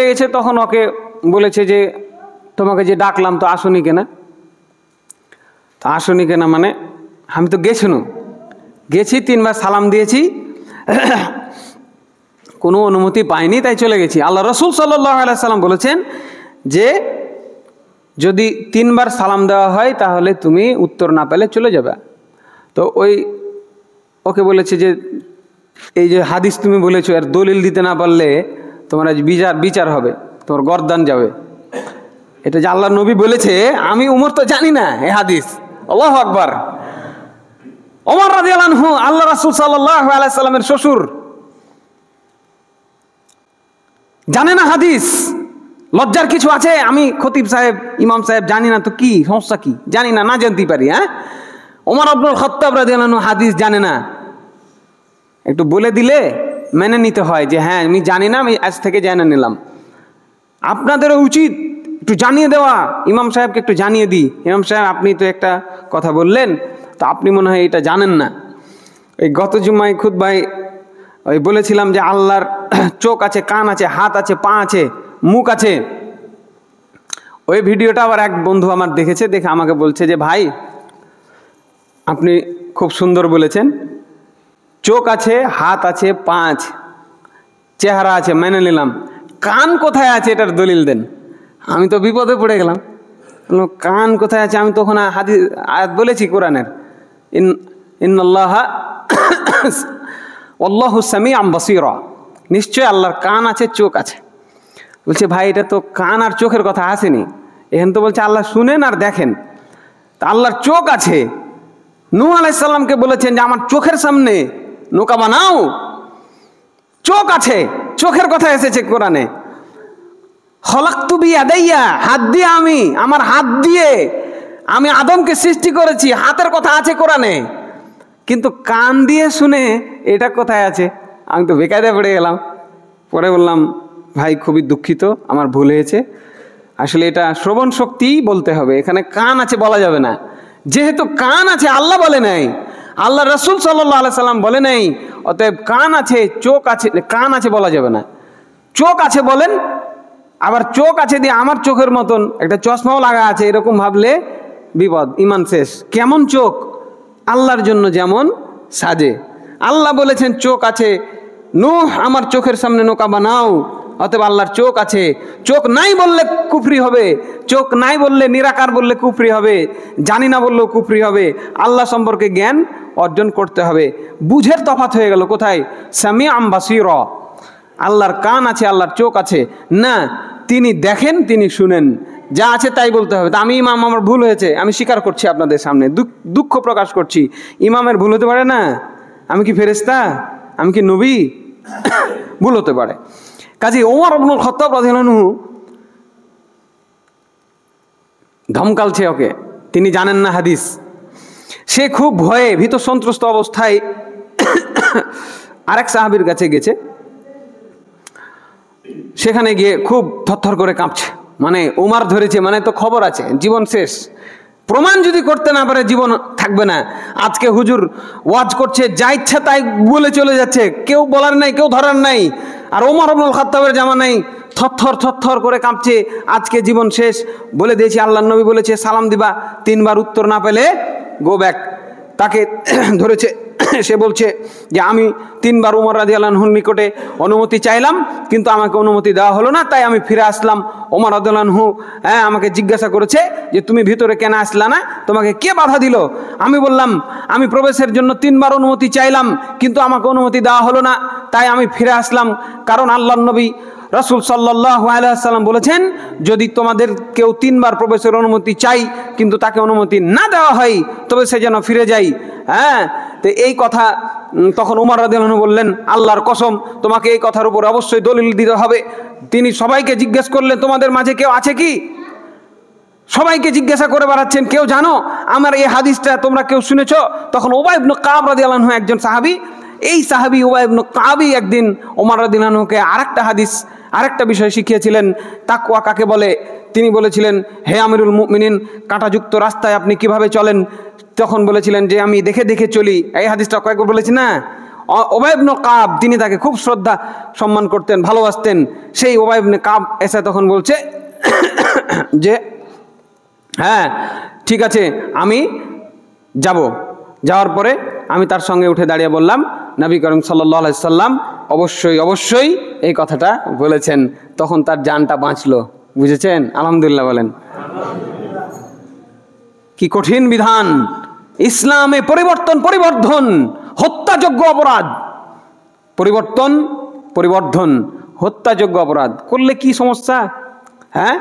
গেছে। তখন ওকে বলেছে যে তোমাকে যে ডাকলাম তো আসুনি কেনা? তো আসুনি কেনা মানে, আমি তো গেছি 3 বার সালাম দিয়েছি, কোনো অনুমতি পাইনি, তাই চলে গেছি। আল্লাহ রাসূল সাল্লাল্লাহু আলাইহি সাল্লাম বলেছেন যে যদি 3 বার সালাম দেওয়া হয় তাহলে তুমি উত্তর না পেলে চলে যাবে। তো ওকে বলেছে যে এই যে হাদিস তুমি বলেছো, এর দলিল দিতে না পারলে তোমার আজ বিচার হবে, তোমার গর্দান যাবে। এটা যে আল্লাহ নবী বলেছে, আমি উমর তো জানি না এই হাদিস। আল্লাহু আকবার। ওমর রাদিয়াল্লাহু আনহু আল্লাহ রাসূল সাল্লাল্লাহু আলাইহি সাল্লামের শ্বশুর, জানে না হাদিস। লজ্জার কিছু আছে? আমি খতিব সাহেব, ইমাম সাহেব জানি না তো কি সমস্যা, কি জানি না, না জানতেই পারি। হ্যাঁ, ওমর ইবনুল খাত্তাব রাদিয়াল্লাহু আনহু হাদিস জানে না, একটু বলে দিলে মেনে নিতে হয় যে হ্যাঁ আমি জানি না, আমি আজ থেকে জেনে নিলাম। আপনাদেরও উচিত একটু জানিয়ে দেওয়া, ইমাম সাহেবকে একটু জানিয়ে দিই, ইমাম সাহেব আপনি তো একটা কথা বললেন, তো আপনি মনে হয় এটা জানেন না। এই গত জুম্মায় খুতবায় ওই বলেছিলাম যে আল্লাহর চোখ আছে, কান আছে, হাত আছে, পা আছে, মুখ আছে। ওই ভিডিওটা আবার এক বন্ধু আমার দেখেছে, দেখে আমাকে বলছে যে ভাই আপনি খুব সুন্দর বলেছেন, চোখ আছে, হাত আছে, পা আছে, চেহারা আছে, মেনে নিলাম, কান কোথায় আছে এটার দলিল দেন। আমি তো বিপদে পড়ে গেলাম, কান কোথায় আছে? আমি তখন হাদিস আয়াত বলেছি কোরআনের, ইন্নাল্লাহা আল্লাহু সামিউম বাসীরা, নিশ্চয় আল্লাহর কান আছে, চোখ আছে। বলছে ভাই এটা তো কান আর চোখের কথা আসেনি, এখানে তো বলছে আল্লাহ শুনেন আর দেখেন। তা আল্লাহর চোখ আছে, নূহ আলাইহিস সালামকে বলেছেন যে আমার চোখের সামনে নৌকা বানাও, চোখ আছে, চোখের কথা এসেছে কোরআনে। খলাকতু বিয়াদাইয়া, হাত দিয়ে আমি, আমার হাত দিয়ে আমি আদমকে সৃষ্টি করেছি, হাতের কথা আছে কোরআনে, কিন্তু কান দিয়ে শুনে এটা কোথায় আছে? আমি তো বেকায়দায় পড়ে গেলাম। পরে বললাম ভাই খুবই দুঃখিত, আমার ভুল হয়েছে, আসলে এটা শ্রবণ শক্তিই বলতে হবে, এখানে কান আছে বলা যাবে না। যেহেতু কান আছে আল্লাহ বলে নাই, আল্লাহ রাসূল সাল্লাল্লাহু আলাইহি সাল্লাম বলে নাই, অতএব কান আছে, চোখ আছে, কান আছে বলা যাবে না। চোখ আছে বলেন, আবার চোখ আছে দিয়ে আমার চোখের মতন একটা চশমাও লাগা আছে এরকম ভাবলে বিপদ, ইমান শেষ। কেমন চোখ? আল্লাহর জন্য যেমন সাজে। আল্লাহ বলেছেন চোখ আছে, নূহ আমার চোখের সামনে নৌকা বানাও, অতএব আল্লাহর চোখ আছে। চোখ নাই বললে কুফরি হবে, চোখ নাই বললে নিরাকার বললে কুফরি হবে, জানি না বললেও কুফরি হবে। আল্লাহ সম্পর্কে জ্ঞান অর্জন করতে হবে। বুঝের তফাৎ হয়ে গেল কোথায়? সামিউম বাসীরা, আল্লাহর কান আছে, আল্লাহর চোখ আছে না, তিনি দেখেন, তিনি শুনেন, যা আছে তাই বলতে হবে। তা আমি ইমাম, আমার ভুল হয়েছে, আমি স্বীকার করছি আপনাদের সামনে, দুঃখ প্রকাশ করছি। ইমামের ভুল হতে পারে না? আমি কি ফেরেশতা? আমি কি নবী? ভুল হতে পারে। কাজে ওমর ইবনুল খাত্তাব রাদিয়াল্লাহু আনহু ধমকালছে ওকে, তিনি জানেন না হাদিস। সে খুব ভয়ে ভীত সন্ত্রস্ত অবস্থায় আরেক সাহাবীর কাছে গেছে, সেখানে গিয়ে খুব থরথর করে কাঁপছে, মানে ওমর ধরেছে, মানে তো খবর আছে, জীবন শেষ। প্রমাণ যদি করতে না পারে জীবন থাকবে না। আজকে হুজুর ওয়াজ করছে, যা ইচ্ছা তাই বলে চলে যাচ্ছে, কেউ বলার নাই, কেউ ধরার নাই। আর ওমর ইবনুল খাত্তাবের জামানায় থরথর থরথর করে কাঁপছে, আজকে জীবন শেষ। বলে দিয়েছি, আল্লাহর নবী বলেছে সালাম দিবা, 3 বার উত্তর না পেলে গো ব্যাক। তাকে ধরেছে, সে বলছে যে আমি 3 বার উমর রাদিয়াল্লাহু আনহুর নিকটে অনুমতি চাইলাম, কিন্তু আমাকে অনুমতি দেওয়া হলো না, তাই আমি ফিরে আসলাম। ওমর রাদিয়াল্লাহু আনহু আমাকে জিজ্ঞাসা করেছে যে তুমি ভিতরে কেন আসলা না, তোমাকে কে বাধা দিল? আমি বললাম আমি প্রবেশের জন্য 3 বার অনুমতি চাইলাম, কিন্তু আমাকে অনুমতি দেওয়া হলো না, তাই আমি ফিরে আসলাম। কারণ আল্লাহর নবী রাসূল সাল্লাল্লাহু আলাইহি ওয়াসাল্লাম বলেছেন, যদি তোমাদের কেউ 3 বার প্রবেশের অনুমতি চাই কিন্তু তাকে অনুমতি না দেওয়া হয়, তবে সে যেন ফিরে যায়। তো এই কথা তখন ওমর রাদিয়াল্লাহু আনহু বললেন, আল্লাহর কসম তোমাকে এই কথার উপর অবশ্যই দলিল দিতে হবে। তিনি সবাইকে জিজ্ঞেস করলেন, তোমাদের মাঝে কেউ আছে কি? সবাইকে জিজ্ঞাসা করে বেড়াচ্ছেন, কেউ জানো আমার এই হাদিসটা তোমরা কেউ শুনেছ? তখন উবাই ইবনে কাব রাদিয়াল্লাহু আনহু একজন সাহাবী, এই সাহাবী উবাই ইবনে কাবই একদিন ওমর রাদিয়াল্লাহু আনহুকে আরেকটা হাদিস, আরেকটা বিষয় শিখিয়েছিলেন, তাকওয়া কাকে বলে। তিনি বলেছিলেন, হে আমিরুল মুমিনিন, কাঁটাযুক্ত রাস্তায় আপনি কিভাবে চলেন? তখন বলেছিলেন যে আমি দেখে দেখে চলি। এই হাদিসটা কয়েকবার বলেছি না? উবাই ইবনে কাব, তিনি তাকে খুব শ্রদ্ধা সম্মান করতেন, ভালোবাসতেন। সেই উবাই ইবনে কাব এসে তখন বলছে যে হ্যাঁ ঠিক আছে, আমি যাব। যাওয়ার পরে আমি তার সঙ্গে উঠে দাঁড়িয়ে বললাম, নবী করিম সাল্লাল্লাহু আলাইহি সাল্লাম অবশ্যই অবশ্যই এই কথাটা বলেছেন। তখন তার জানটা বাঁচলো। বুঝেছেন? আলহামদুলিল্লাহ বলেন। কি কঠিন বিধান! ইসলামে পরিবর্তন, পরিবর্ধন হত্যাযোগ্য অপরাধ। পরিবর্তন, পরিবর্ধন হত্যাযোগ্য অপরাধ করলে কি সমস্যা? হ্যাঁ,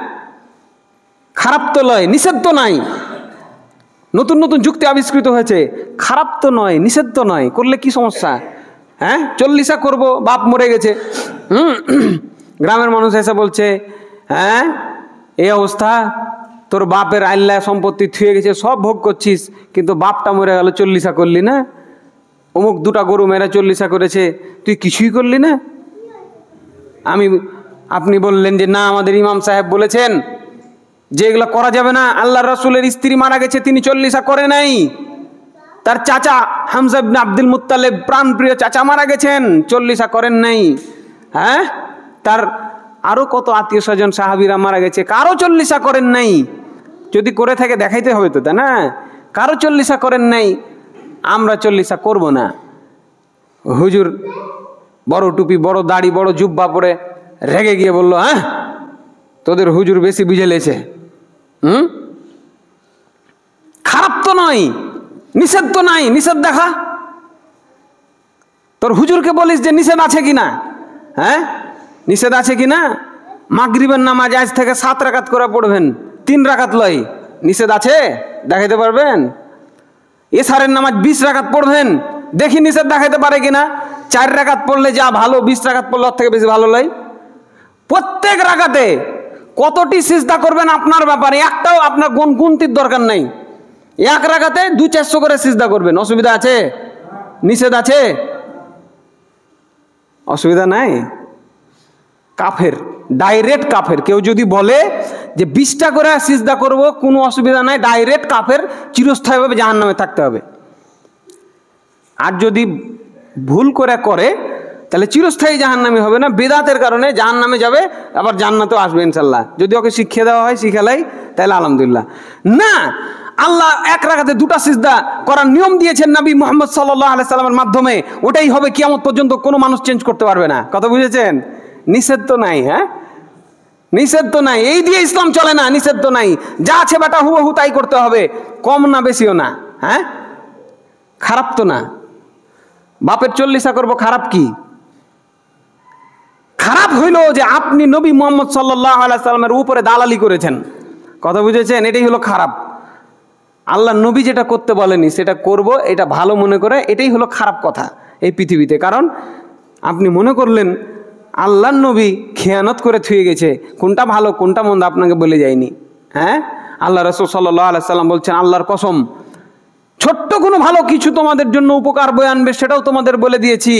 খারাপ তো নয়, নিষেধ নাই। নতুন নতুন যুক্তি আবিষ্কৃত হয়েছে, খারাপ তো নয়, নিষেধ তো নয়, করলে কি সমস্যা? হ্যাঁ, 40 করব, বাপ মরে গেছে। গ্রামের মানুষ এসে বলছে, হ্যাঁ এই অবস্থা, তোর বাপের আল্লাহ সম্পত্তি থুয়ে গেছে, সব ভোগ করছিস, কিন্তু বাপটা মরে গেল, চল্লিশা করলি না? অমুক দুটা গরু মেরে চল্লিশা করেছে, তুই কিছুই করলি না? আপনি বললেন যে না, আমাদের ইমাম সাহেব বলেছেন যে এগুলো করা যাবে না। আল্লাহ রাসূলের স্ত্রী মারা গেছে, তিনি চল্লিশা করে নাই। তার চাচা হামজা ইবনে আব্দুল মুত্তালিব, প্রাণপ্রিয় চাচা, মারা গেছেন, চল্লিশা করেন নাই। হ্যাঁ, তার আরো কত আত্মীয় স্বজন সাহাবীরা মারা গেছে, কারো চল্লিশা করেন নাই। যদি করে থাকে দেখাইতে হবে তো, তাই না? কারো চল্লিশা করেন নাই, আমরা চল্লিশা করব না। হুজুর বড় টুপি, বড় দাড়ি, বড় জুব্বা পরে রেগে গিয়ে বলল, হ্যাঁ তোদের হুজুর বেশি বুঝে লেছে। খারাপ তো নয়, নিষেধ তো নাই, নিষেধ দেখা। তোর হুজুরকে বলিস যে নিষেধ আছে কিনা, হ্যাঁ নিষেধ আছে কিনা। মাগরিবের নামাজ আজ থেকে 7 রাকাত করে পড়বেন, 3 রাকাত লয়, নিষেধ আছে? দেখাইতে পারবেন? এশারের নামাজ 20 রাকাত পড়বেন, দেখি নিষেধ দেখাইতে পারে কিনা। 4 রাকাত পড়লে যা ভালো, 20 রাকাত পড়লে ওর থেকে বেশি ভালো লয়। প্রত্যেক রাকাতে কতটি সিজদা করবেন আপনার ব্যাপারে, একটাও আপনার গুনতির দরকার নাই। এক রাকাতে 200-400 করে সিজদা করবেন, অসুবিধা আছে? নিষেধ আছে? অসুবিধা নাই। কাফের, ডাইরেক্ট কাফের। কেউ যদি বলে যে 20টা করে সিজদা করব, কোনো অসুবিধা নাই, ডাইরেক্ট কাফের, চিরস্থায়ীভাবে জাহান্নামে থাকতে হবে। আর যদি ভুল করে তাহলে চিরস্থায়ী জাহান্নামী হবে না, বেদাতের কারণে জাহান্নামে যাবে, আবার জান্নাতেও আসবে ইনশাল্লাহ। যদি ওকে শিখিয়ে দেওয়া হয়, শিখালাই, তাহলে আলহামদুলিল্লাহ। না, আল্লাহ এক রাকাতে 2টা সিজদা করার নিয়ম দিয়েছেন নবী মুহাম্মদ সাল্লাল্লাহু আলাইহি সাল্লামের মাধ্যমে, ওটাই হবে কিয়ামত পর্যন্ত, কোনো মানুষ চেঞ্জ করতে পারবে না। কথা বুঝেছেন? নিষেধ তো নাই। হ্যাঁ, নিষেধ তো নাই, এই দিয়ে ইসলাম চলে না। নিষেধ তো নাই, যা আছে বেটা হুবহু তাই করতে হবে, কম না বেশিও না। হ্যাঁ, খারাপ তো না। বাপের চল্লিশা করবো, খারাপ কি? খারাপ হইল যে আপনি নবী মুহাম্মদ সাল্লাল্লাহু আলাইহি সাল্লামের উপরে দালালি করেছেন। কথা বুঝেছেন? এটাই হলো খারাপ। আল্লাহ নবী যেটা করতে বলেনি সেটা করব, এটা ভালো মনে করে, এটাই হলো খারাপ কথা এই পৃথিবীতে। কারণ আপনি মনে করলেন আল্লাহর নবী খেয়ানত করে থুয়ে গেছে, কোনটা ভালো কোনটা মন্দ আপনাকে বলে যায়নি। হ্যাঁ, আল্লাহ রাসূল সাল্লাল্লাহু আলাইহি সাল্লাম বলছেন, আল্লাহর কসম, ছোট্ট কোনো ভালো কিছু তোমাদের জন্য উপকার বয়ে আনবে সেটাও তোমাদের বলে দিয়েছি,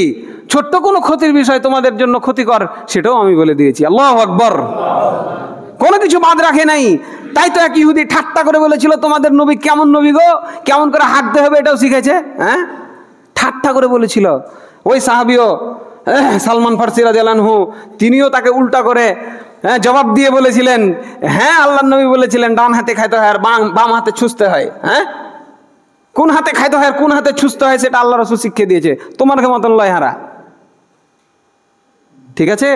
ছোট্ট কোনো ক্ষতির বিষয় তোমাদের জন্য ক্ষতিকর সেটাও আমি বলে দিয়েছি। আল্লাহু আকবার। কোনো কিছু বাদ রাখে নাই। তাই তো এক ইহুদি ঠাট্টা করে বলেছিল, তোমাদের নবী কেমন নবী গো, কেমন করে হাঁটতে হবে এটাও শিখেছে। হ্যাঁ, ঠাট্টা করে বলেছিল। ওই সাহাবীও সালমান ফারসি রাদিয়াল্লাহু আনহু, তিনিও তাকে উল্টা করে জবাব দিয়ে বলেছিলেন, হ্যাঁ আল্লাহর নবী বলেছিলেন ডান হাতে খাইতে হয় আর বাম হাতে ছুঁচতে হয়। হ্যাঁ, কোন হাতে খাইতে হয় আর কোন হাতে ছুঁচতে হয় সেটা আল্লাহ রাসূল শিখিয়ে দিয়েছে, তোমার মতন লয় হারা। ঠিক আছে,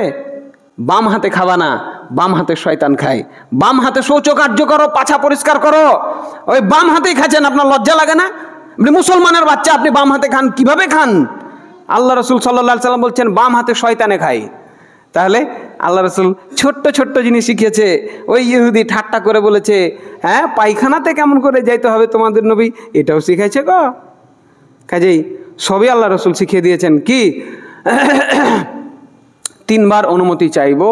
বাম হাতে খাবা না, বাম হাতে শয়তান খায়। বাম হাতে শৌচ কার্য করো, পাছা পরিষ্কার করো, ওই বাম হাতেই খাচ্ছেন, আপনার লজ্জা লাগে না? আপনি মুসলমানের বাচ্চা, আপনি বাম হাতে খান, কিভাবে খান? আল্লাহ রাসূল সাল্লাল্লাহু আলাইহি সাল্লাম বলছেন বাম হাতে শয়তানে খায়। তাহলে আল্লাহ রাসূল ছোট্ট ছোট্ট জিনিস শিখিয়েছে। ওই ইহুদি ঠাট্টা করে বলেছে, হ্যাঁ পায়খানাতে কেমন করে যাইতে হবে তোমাদের নবী, এটাও শিখাইছে গো। কাজেই সবই আল্লাহ রাসূল শিখিয়ে দিয়েছেন। কি 3 বার অনুমতি চাইবো,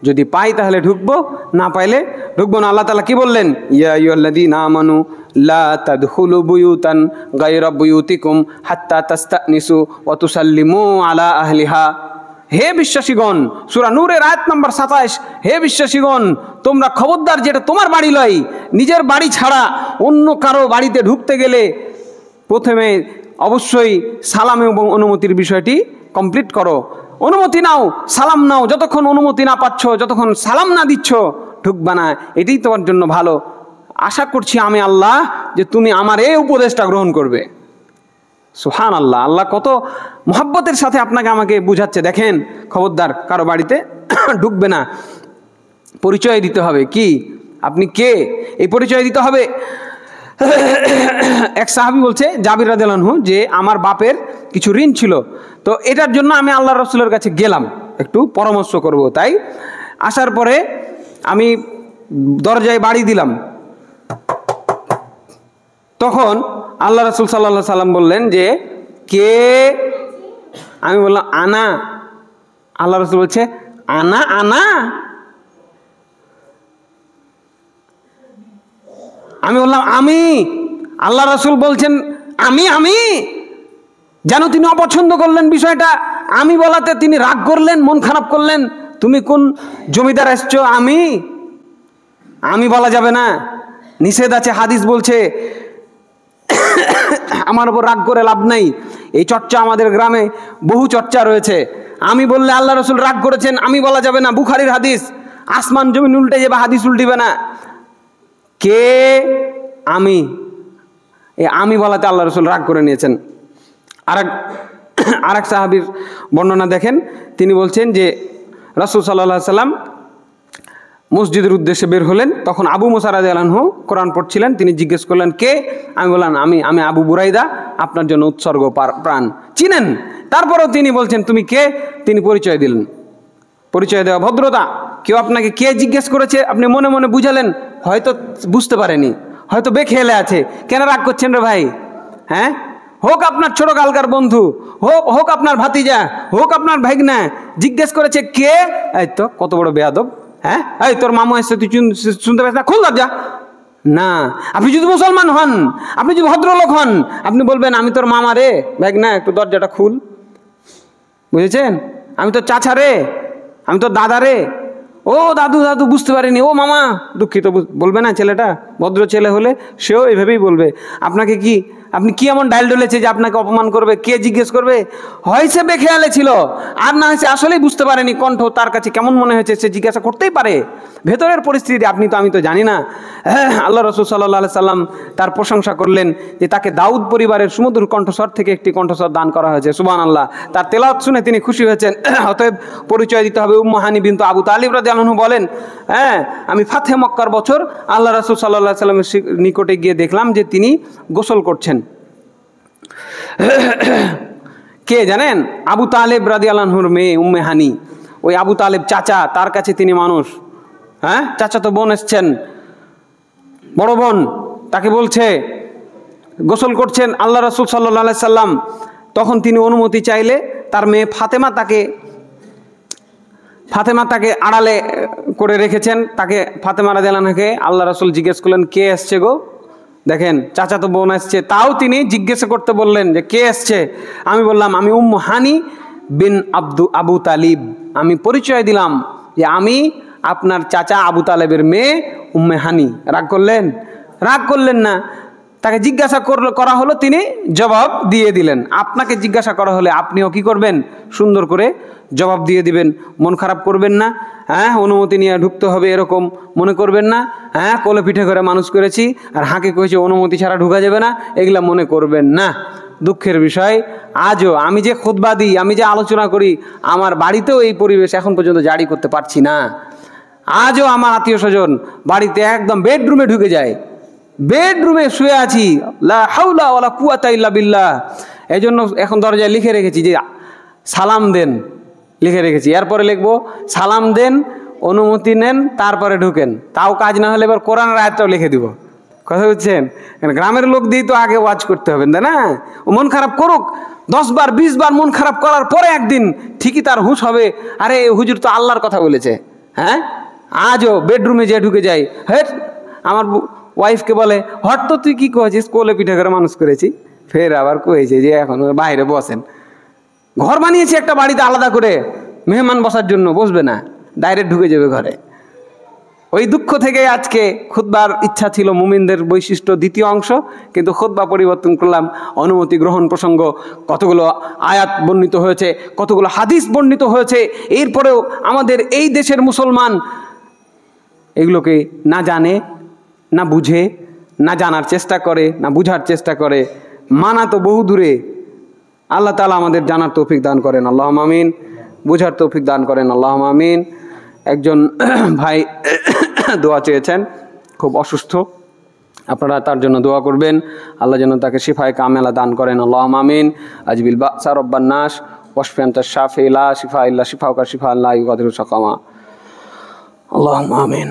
যদি পাই তাহলে ঢুকবো, না পাইলে ঢুকবো না। আল্লাহ তাআলা কি বললেন? ইয়া আইয়ুহাল্লাযীনা আমানু লা তাদখুলু বুয়ুতান গায়রা বুয়ুতিকুম হাত্তা তাস্তানিসু ওয়া তুসাল্লিমু আলা আহলিহা। হে বিশ্বাসীগণ, সূরা নূরের আয়াত নম্বর 27, হে বিশ্বাসীগণ, তোমরা খবরদার, যেটা তোমার বাড়ি লয়, নিজের বাড়ি ছাড়া অন্য কারো বাড়িতে ঢুকতে গেলে প্রথমে অবশ্যই সালাম এবং অনুমতির বিষয়টি কমপ্লিট করো। অনুমতি নাও, সালাম নাও। যতক্ষণ অনুমতি না পাচ্ছ, যতক্ষণ সালাম না দিচ্ছ, ঢুকবা না। এটাই তোমার জন্য ভালো। আশা করছি আমি আল্লাহ যে তুমি আমার এই উপদেশটা গ্রহণ করবে। সুবহানাল্লাহ, আল্লাহ কত মহব্বতের সাথে আপনাকে আমাকে বুঝাচ্ছে। দেখেন, খবরদার কারো বাড়িতে ঢুকবে না, পরিচয় দিতে হবে। কি আপনি কে, এই পরিচয় দিতে হবে। এক সাহাবী বলছে, জাবির রাদিয়াল্লাহু আনহু, যে আমার বাপের কিছু ঋণ ছিল, তো এটার জন্য আমি আল্লাহর রাসূলের কাছে গেলাম একটু পরামর্শ করব। তাই আসার পরে আমি দরজায় বাড়ি দিলাম। তখন আল্লাহ রাসূল সাল্লাল্লাহু আলাইহি সাল্লাম বললেন যে কে? আমি বললাম আনা। আল্লাহ রাসূল বলছে আনা আনা। আমি বললাম আমি, আল্লাহ রাসূল বলছেন আমি যেন তিনি অপছন্দ করলেন বিষয়টা। আমি বলাতে তিনি রাগ করলেন, মন খারাপ করলেন। তুমি কোন জমিদার এসছো? আমি বলা যাবে না, নিষেধ আছে, হাদিস বলছে। আমার উপর রাগ করে লাভ নাই। এই চর্চা আমাদের গ্রামে বহু চর্চা রয়েছে। আমি বললে আল্লাহ রাসূল রাগ করেছেন, আমি বলা যাবে না, বুখারীর হাদিস। আসমান জমিন উল্টে যাবে, হাদিস উল্টিবে না। কে? আমি বলাতে আল্লাহ রাসূল রাগ করে নিয়েছেন। আরেক সাহাবীর বর্ণনা দেখেন, তিনি বলছেন যে রাসূল সাল্লাল্লাহু আলাইহি সাল্লাম মসজিদের উদ্দেশ্যে বের হলেন, তখন আবু মুসা রাদিয়াল্লাহু আনহু কোরআন পড়ছিলেন। তিনি জিজ্ঞেস করলেন কে? আমি বললাম আমি আবু বুরাইদা, আপনার জন্য উৎসর্গ প্রাণ। চিনেন? তারপরেও তিনি বলছেন তুমি কে? তিনি পরিচয় দিলেন। পরিচয় দেওয়া ভদ্রতা। কেউ আপনাকে কে জিজ্ঞেস করেছে, আপনি মনে মনে বুঝালেন, হয়তো বুঝতে পারেনি, হয়তো বেখেয়ালে আছে। কেন রাগ করছেন রে ভাই? হ্যাঁ, হোক আপনার ছোট কালকার বন্ধু, হোক আপনার ভাতিজা, হোক আপনার ভাইগনা, জিজ্ঞেস করেছে কে? এই তো কত বড় বেয়াদব। হ্যাঁ, এই তোর মামু এসে তুই শুনতে পাস না? খুল দরজা। না, আপনি যদি মুসলমান হন, আপনি যদি ভদ্রলোক হন, আপনি বলবেন আমি তোর মামা রে, ভাইগনা একটু দরজাটা খুল। বুঝেছেন? আমি তো চাচা রে, আমি তো দাদা রে। ও দাদু বুঝতে পারিনি, ও মামা দুঃখিত, বলবে না ছেলেটা? ভদ্র ছেলে হলে সেও এইভাবেই বলবে। আপনি কি এমন ডাইল ডলেছে যে আপনাকে অপমান করবে? কে জিজ্ঞেস করবে? হয়ছে বেখেয়ালে ছিল, আর না হয়েছে আসলেই বুঝতে পারেনি, কণ্ঠ তার কাছে কেমন মনে হয়েছে সে জিজ্ঞাসা করতেই পারে। ভেতরের পরিস্থিতি আমি তো জানি না। আল্লাহ রাসূল সাল্লাল্লাহু আলাইহি সাল্লাম তার প্রশংসা করলেন যে তাকে দাউদ পরিবারের সুমধুর কণ্ঠস্বর থেকে একটি কণ্ঠস্বর দান করা হয়েছে। সুবহানাল্লাহ। তার তেলাওয়াত শুনে তিনি খুশি হয়েছেন। অতএব পরিচয় দিতে হবে। উম্মু হানি বিনতু আবু তালিব রাদিয়াল্লাহু আনহু বলেন, আমি ফাতহে মক্কার বছর আল্লাহ রাসূল সাল্লাল্লাহু আলাইহি সাল্লামের নিকটে গিয়ে দেখলাম যে তিনি গোসল করছেন। কে জানেন? আবু তালেব রাদিয়াল্লাহু আনহুর মেয়ে উম্মে হানি। ওই আবু তালেব চাচা, তার কাছে তিনি মানুষ। চাচা তো বোন এসছেন, বড় বোন, তাকে বলছে গোসল করছেন আল্লাহ রাসূল সাল্লাল্লাহু আলাইহি সাল্লাম। তখন তিনি অনুমতি চাইলে তার মেয়ে ফাতেমা তাকে আড়ালে করে রেখেছেন। তাকে ফাতেমা রাদিয়াল্লাহু আনহাকে আল্লাহ রাসূল জিজ্ঞেস করলেন কে এসছে গো? দেখেন, চাচা তো বোন আসছে, তাও তিনি জিজ্ঞাসা করতে বললেন যে কে আসছে? আমি বললাম আমি উম্মু হানি বিন আবু তালিব। আমি পরিচয় দিলাম যে আমি আপনার চাচা আবু তালেবের মেয়ে উম্মে হানি। রাগ করলেন না। তাকে জিজ্ঞাসা করা হলো, তিনি জবাব দিয়ে দিলেন। আপনাকে জিজ্ঞাসা করা হলে আপনিও কি করবেন? সুন্দর করে জবাব দিয়ে দিবেন। মন খারাপ করবেন না। অনুমতি নিয়ে ঢুকতে হবে এরকম মনে করবেন না। কোলে পিঠে করে মানুষ করেছি আর হাঁকে কইছে অনুমতি ছাড়া ঢুকা যাবে না, এগুলা মনে করবেন না। দুঃখের বিষয়, আজও আমি যে খুতবা দিই, আমি যে আলোচনা করি, আমার বাড়িতেও এই পরিবেশ এখন পর্যন্ত জারি করতে পারছি না। আজও আমার আত্মীয় স্বজন বাড়িতে একদম বেডরুমে ঢুকে যায়, বেডরুমে শুয়ে আছি, লা হাওলা ওয়ালা কুওয়াতা ইল্লা বিল্লাহ। এই জন্য এখন দরজায় লিখে রেখেছি যে সালাম দেন, লিখে রেখেছি। এরপরে লিখবো সালাম দেন, অনুমতি নেন, তারপরে ঢুকেন। তাও কাজ না হলে এবার কোরআনের আয়াতটাও লিখে দিব। কথা বুঝছেন? গ্রামের লোক দিয়ে তো আগে ওয়াজ করতে হবে, তাই না? ও মন খারাপ করুক, 10 বার 20 বার মন খারাপ করার পরে একদিন ঠিকই তার হুঁশ হবে, আরে হুজুর তো আল্লাহর কথা বলেছে। আজও বেডরুমে যে ঢুকে যায়, আমার ওয়াইফকে বলে হট তো তুই কি কয়েছিস, কোলে পিঠে করে মানুষ করেছি। ফের আবার কয়েছে যে এখন বাইরে বসেন। ঘর বানিয়েছি একটা বাড়িতে আলাদা করে, মেহমান বসার জন্য, বসবে না, ডাইরেক্ট ঢুকে যাবে ঘরে। ওই দুঃখ থেকে আজকে খুতবার ইচ্ছা ছিল মুমিনদের বৈশিষ্ট্য দ্বিতীয় অংশ, কিন্তু খুতবা পরিবর্তন করলাম। অনুমতি গ্রহণ প্রসঙ্গ কতগুলো আয়াত বর্ণিত হয়েছে, কতগুলো হাদিস বর্ণিত হয়েছে। এরপরেও আমাদের এই দেশের মুসলমান এগুলোকে না জানে, না বুঝে, না জানার চেষ্টা করে, না বুঝার চেষ্টা করে। মানা তো বহু দূরে। আল্লাহ তাআলা আমাদের জানার তৌফিক দান করেন, আল্লাহুম্মা আমিন। বুঝার তৌফিক দান করেন, আল্লাহুম্মা আমিন। একজন ভাই দোয়া চেয়েছেন, খুব অসুস্থ, আপনারা তার জন্য দোয়া করবেন। আল্লাহ যেন তাকে শিফায়ে কামেলা দান করেন, আল্লাহুম্মা আমিন। আজবিল বাসা রব্বান নাস ওয়াশফি আনতা শাফি লা শিফা ইল্লা শিফাউকা শিফাআন লা ইউগাদিরু সাকামা, আল্লাহুম্মা আমিন।